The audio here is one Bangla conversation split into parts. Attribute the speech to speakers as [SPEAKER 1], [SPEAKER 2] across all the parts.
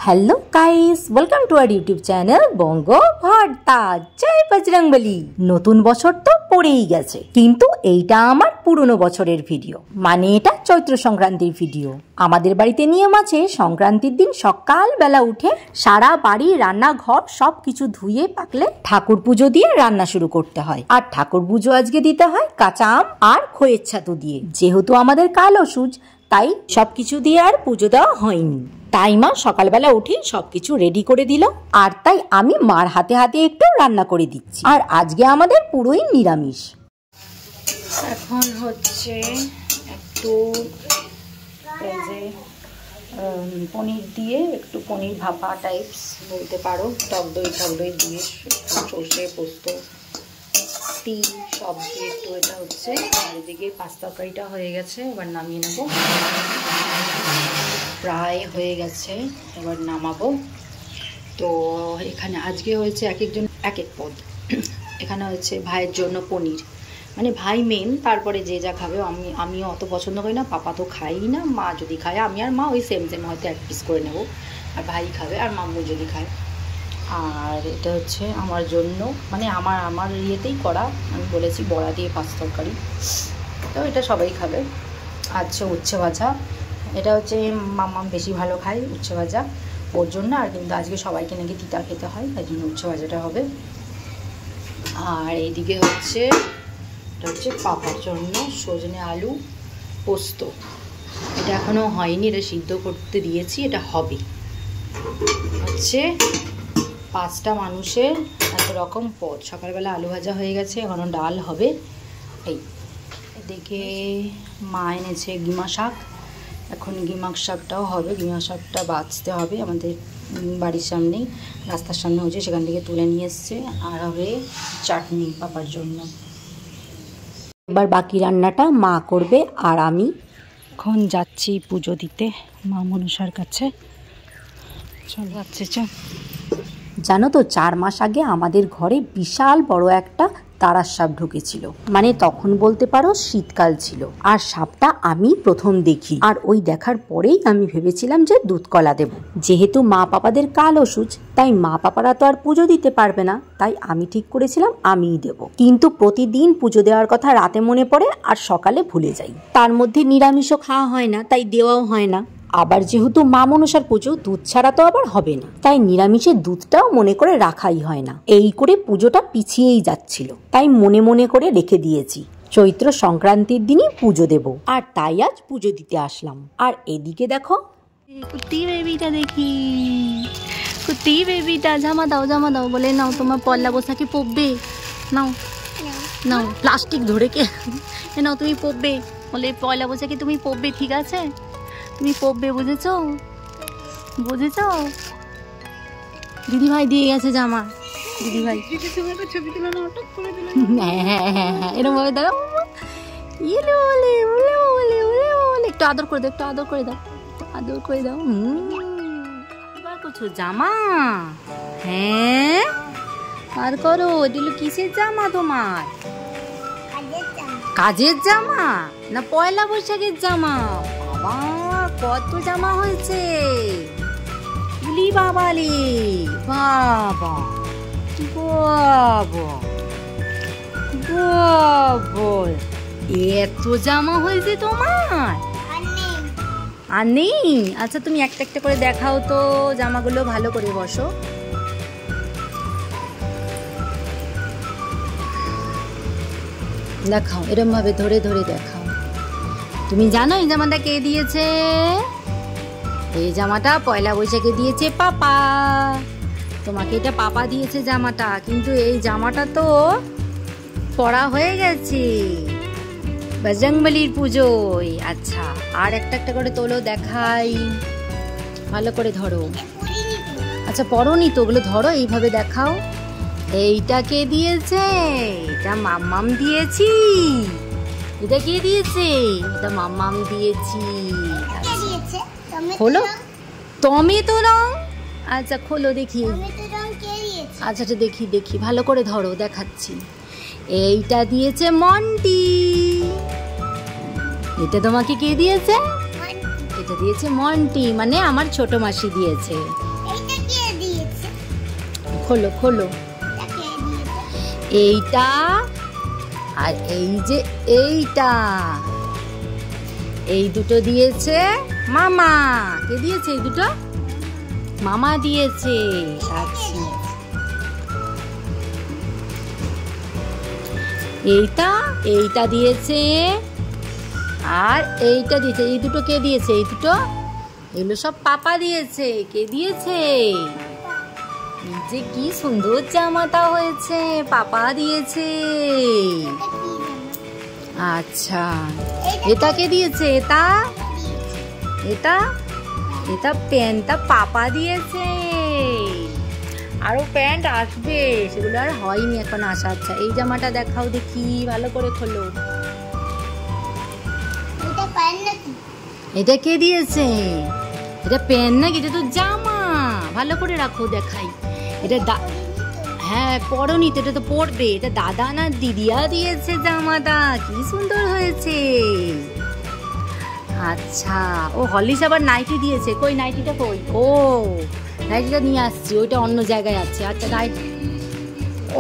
[SPEAKER 1] Hello guys, welcome to our YouTube channel Bongo Bhorta. জয় বজরংবলী। নতুন বছর তো পড়েই গেছে, কিন্তু এইটা আমার পুরনো বছরের ভিডিও, মানে এটা চৈত্র সংক্রান্তির ভিডিও। আমাদের বাড়িতে নিয়ম আছে, সংক্রান্তির দিন সকালবেলা উঠে সারা বাড়ি রান্নাঘর সবকিছু ধুয়ে পাকলে ঠাকুর পুজো দিয়ে রান্না শুরু করতে হয়। আর ঠাকুর পুজো আজকে দিতে হয় কাঁচা আম আর খইয়ের ছাতু দিয়ে। যেহেতু আমাদের কালো সুজ, তাই সবকিছু দিয়ে আর পুজো দেওয়া হয়নি। তাই মা সকালবেলা উঠে সবকিছু রেডি করে দিল, আর তাই আমি মার হাতে হাতে একটু রান্না করে দিচ্ছি। আর আজকে আমাদের পুরোই নিরামিষ। এখন হচ্ছে একটু পনির দিয়ে, একটু পনির ভাপা টাইপস বলতে পারো, টক দই দিয়ে সর্ষে পোস্ত তিল সব দিয়ে একটু এটা হচ্ছে। আর এদিকে পাস্তা তরকারিটা হয়ে গেছে, এবার নামিয়ে নেব। প্রায় হয়ে গেছে, এবার নামাবো। তো এখানে আজকে হয়েছে এক একজন এক এক পদ। এখানে হচ্ছে ভাইয়ের জন্য পনির, মানে ভাই মেন, তারপরে যে যা খাবে। আমিও অত পছন্দ করি না, পাপা তো খাই না। মা যদি খায়, আমি আর মা ওই সেম হয়তো এক পিস করে নেব। আর ভাই খাবে, আর মাম্মু যদি খায়। আর এটা হচ্ছে আমার জন্য, মানে আমার ইয়েতেই করা। আমি বলেছি বড়া দিয়ে পাস্তা তরকারি, তো এটা সবাই খাবে। আচ্ছা, উচ্ছে ভাজা, এটা হচ্ছে মাম্মাম বেশি ভালো খায় উচ্ছে ভাজা, ওর জন্য। আর কিন্তু আজকে সবাইকে নাকি তিতা খেতে হয়, তাই জন্য উচ্ছে ভাজাটা হবে। আর এইদিকে হচ্ছে এটা হচ্ছে পাপার জন্য সজনে আলু পোস্ত। এটা এখনও হয়নি, এটা সিদ্ধ করতে দিয়েছি, এটা হবে। হচ্ছে 5টা মানুষের এত রকম পদ। সকালবেলা আলু ভাজা হয়ে গেছে, এখনও ডাল হবে। এই এদিকে মা এনেছে গিমা শাক, এখন গিমা শাকটাও হবে। গিমা শাকটা বাছতে হবে, আমাদের বাড়ির সামনেই রাস্তার সামনে হচ্ছে, সেখান থেকে তুলে নিয়ে এসছে। আর হবে চাটনি পাপার জন্য। এবার বাকি রান্নাটা মা করবে, আর আমি এখন যাচ্ছি পুজো দিতে মা মনসার কাছে। চল যাচ্ছে, চল। জানো তো, 4 মাস আগে আমাদের ঘরে বিশাল বড় একটা তারার সাপ ঢুকেছিল, মানে তখন বলতে পারো শীতকাল ছিল। আর সাপটা আমি প্রথম দেখি, আর ওই দেখার পরেই আমি ভেবেছিলাম যে দুধ কলা দেব। যেহেতু মা পাপাদের কালো সুচ, তাই মা পাপারা তো আর পুজো দিতে পারবে না, তাই আমি ঠিক করেছিলাম আমিই দেব। কিন্তু প্রতিদিন পুজো দেওয়ার কথা রাতে মনে পড়ে, আর সকালে ভুলে যাই। তার মধ্যে নিরামিষও খাওয়া হয় না, তাই দেওয়াও হয় না। আবার যেহেতু মা মনসার পুজো, দুধ ছাড়া তো আবার হবে না, তাই নিরামিষের দুধটাও মনে করে রাখাই হয় না। এই করে পুজোটা পিছিয়েই যাচ্ছিল, তাই মনে মনে করে রেখে দিয়েছি চৈত্র সংক্রান্তির দিনই পুজো দেব। আর তাই আজ পুজো দিতে আসলাম। আর এদিকে দেখো কুত্তি বেবিটা, দেখি কুত্তি বেবিটা। জামা দাও বলে, নাও তোমার পয়লা বৈশাখে পড়বে, নাও নাও। প্লাস্টিক ধরে কে নাও, তুমি পড়বে বলে পয়লা বৈশাখে তুমি পড়বে, ঠিক আছে? তুমি পড়বে, বুঝেছ? দিদি ভাই দিয়ে গেছে জামা। দিদি ভাই হ্যাঁ, এরকম ভাবে দাও। একটু আদর করে দাও, আদর করে দাও। এবার করছো জামা? হ্যাঁ, আর করো। এগুলো কিসের জামা তোমার? কাজের জামা না পয়লা বৈশাখের জামা? বাবা, কত জামা হয়েছে! বাবালে বাবা, এত জামা হয়েছে তোমার? আর নেই? আচ্ছা, তুমি একটা একটা করে দেখাও তো জামাগুলো, ভালো করে বসো। দেখাও, এরম ভাবে ধরে দেখাও। তুমি জানো এই জামাটা কে দিয়েছে? এই জামাটা পয়লা বৈশাখে দিয়েছে পাপা। তোমাকে এটা পাপা দিয়েছে জামাটা, কিন্তু এই জামাটা তো পরা হয়ে গেছে বজরংবলীর পুজোয়। আচ্ছা, আর একটা একটা করে তোলো, দেখাই, ভালো করে ধরো। আচ্ছা, পরোনি তো, ওগুলো ধরো, এইভাবে দেখাও। এইটা কে দিয়েছে? এটা মাম্মাম দিয়েছি। এটা কে দিয়েছে? এটা মাম্মাম দিয়েছি। খোলো, টমেটো রং। আচ্ছা খোলো, দেখি। আচ্ছা দেখি, ভালো করে ধরো, দেখাচ্ছি। এইটা দিয়েছে মন্টি। এটা তোমাকে কে দিয়েছে? এটা দিয়েছে মন্টি, মানে আমার ছোট মাসি দিয়েছে। খোলো খোলো। এইটা আর এই যে এইটা, এই দুটো দিয়েছে মামা। কে দিয়েছে এই দুটো? মামা দিয়েছে। আচ্ছা, এইটা দিয়েছে আর এইটা দিয়েছে। এই দুটো কে দিয়েছে? এই দুটো এগুলো সব পাপা দিয়েছে। কে দিয়েছে? এই যে কি সুন্দর জামাটা হয়েছে, পাপা দিয়েছে। আচ্ছা, এটা কে দিয়েছে? এটা প্যান্টটা পাপা দিয়েছে। আরো প্যান্ট আসবে, সেগুলো আর হয়নি এখন আসা। আচ্ছা, এই জামাটা দেখাও দেখি, ভালো করে খোলো। এটা কে দিয়েছে? এটা প্যান্ট নাকি? এটা তো জামা। ভালো করে রাখো, দেখাই। এটা হ্যাঁ পরনি তো, এটা তো পরবে। এটা দাদা না দিদিয়া দিয়েছে জামাটা। কি সুন্দর হয়েছে। আচ্ছা, ও হলিস আবার নাইটি দিয়েছে। কই নাইটিটা কই? ও নাইটিটা নিয়ে আসছি, ওইটা অন্য জায়গায় আছে। আচ্ছা নাইটি,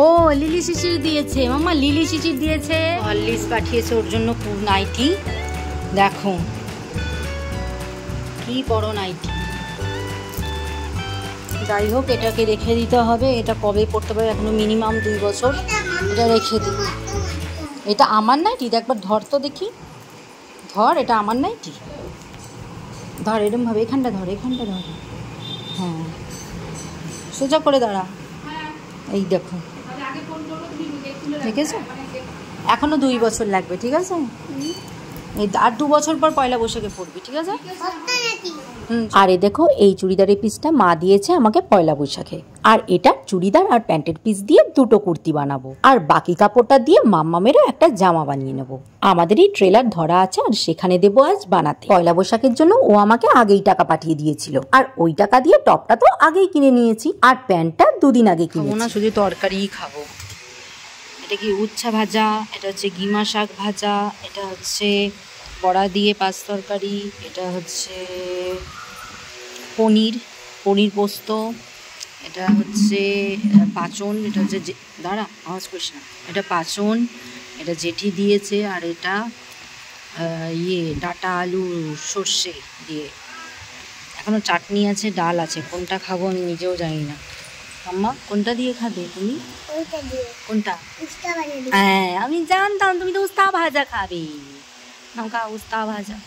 [SPEAKER 1] ও লিলি শিশির দিয়েছে। মামা লিলি শিশির দিয়েছে, হলিস পাঠিয়েছে ওর জন্য নাইটি। দেখো কি বড় নাইটি। যাই হোক, এটাকে রেখে দিতে হবে। এটা কবে পড়তে পারবে? এখনো মিনিমাম 2 বছর। এটা রেখে দিই। এটা আমার নাইটি, একবার ধর তো দেখি। ধর, এটা আমার নাইটি। ধর এরকম ভাবে, এখানটা ধর, এখানটা ধর। হ্যাঁ সোজা করে দাঁড়া। এই দেখো, দেখেছো? এখনো 2 বছর লাগবে, ঠিক আছে? এই আর 2 বছর পর পয়লা বৈশাখে পড়বি, ঠিক আছে? আর এই দেখো, এই চুড়িদারের পিসটা মা দিয়েছে আমাকে পয়লা বৈশাখে। আর এটা চুড়িদার আর প্যান্টের পিস দিয়ে 2টো কুর্তি বানাবো। আর বাকি কাপড়টা দিয়ে মাম্মামেরও একটা জামা বানিয়ে নেবো। আমাদেরই ট্রেলার ধরা আছে, আর সেখানে দেবো আজ বানাতে। পয়লা বৈশাখের জন্য ও আমাকে আগেই টাকা পাঠিয়ে দিয়েছিল, আর ওই টাকা দিয়ে টপটা তো আগেই কিনে নিয়েছি, আর প্যান্টটা 2 দিন আগে কিনেছি। না শুধু তরকারিই খাবো। এটা কি উচ্ছা ভাজা, এটা হচ্ছে গিমা শাক ভাজা, এটা হচ্ছে বড়া দিয়ে পাঁচ তরকারি, এটা হচ্ছে পনির পোস্ত, এটা হচ্ছে পাঁচন, এটা হচ্ছে দাঁড়া আওয়াজ করিস না, এটা পাঁচন, এটা জেঠি দিয়েছে। আর এটা ডাটা আলু সর্ষে দিয়ে। এখনো চাটনি আছে, ডাল আছে, কোনটা খাবো আমি নিজেও জানি না। আম্মা কোনটা দিয়ে খাবে তুমি? কোনটা? হ্যাঁ আমি জানতাম তুমি তো উস্তা ভাজা খাবে। নৌকা উস্তা ভাজা।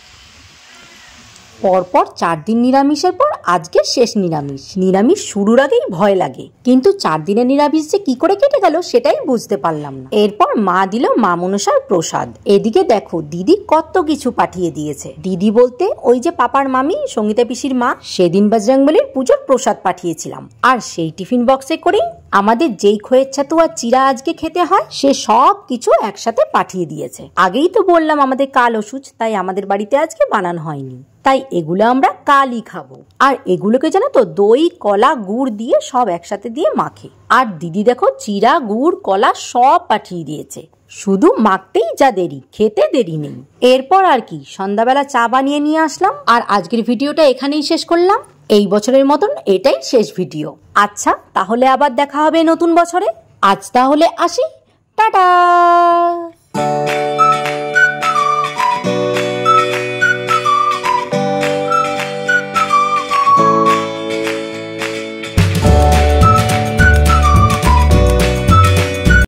[SPEAKER 1] পরপর 4 দিন নিরামিষের পর আজকে শেষ নিরামিষ। নিরামিষ শুরুর আগেই ভয় লাগে, কিন্তু 4 দিনের নিরামিষ যে কি করে কেটে গেল সেটাই বুঝতে পারলাম না। এরপর মা দিল মা মনসার প্রসাদ। এদিকে দেখো দিদি কত কিছু পাঠিয়ে দিয়েছে। দিদি বলতে ওই যে পাপার মামি সঙ্গীতা পিসির মা, সেদিন বজরংবলীর পুজোর প্রসাদ পাঠিয়েছিলাম। আর সেই টিফিন বক্সে করেই আমাদের যেই খোয়ের ছাতু আর চিরা আজকে খেতে হয়, সে সব কিছু একসাথে পাঠিয়ে দিয়েছে। আগেই তো বললাম আমাদের কাল অসুচ, তাই আমাদের বাড়িতে আজকে বানানো হয়নি, তাই এগুলো আমরা কালই খাবো। আর এগুলোকে জানো তো দই কলা গুড় দিয়ে সব একসাথে দিয়ে মাখে। আর দিদি দেখো চিরা গুড় কলা সব পাঠিয়ে দিয়েছে, শুধু মাখতেই যা দেরি, খেতে দেরি নেই। এরপর আর কি, সন্ধ্যাবেলা চা বানিয়ে নিয়ে আসলাম। আর আজকের ভিডিওটা এখানেই শেষ করলাম। এই বছরের মতন এটাই শেষ ভিডিও। আচ্ছা তাহলে আবার দেখা হবে নতুন বছরে। আজ তাহলে আসি, টাটা।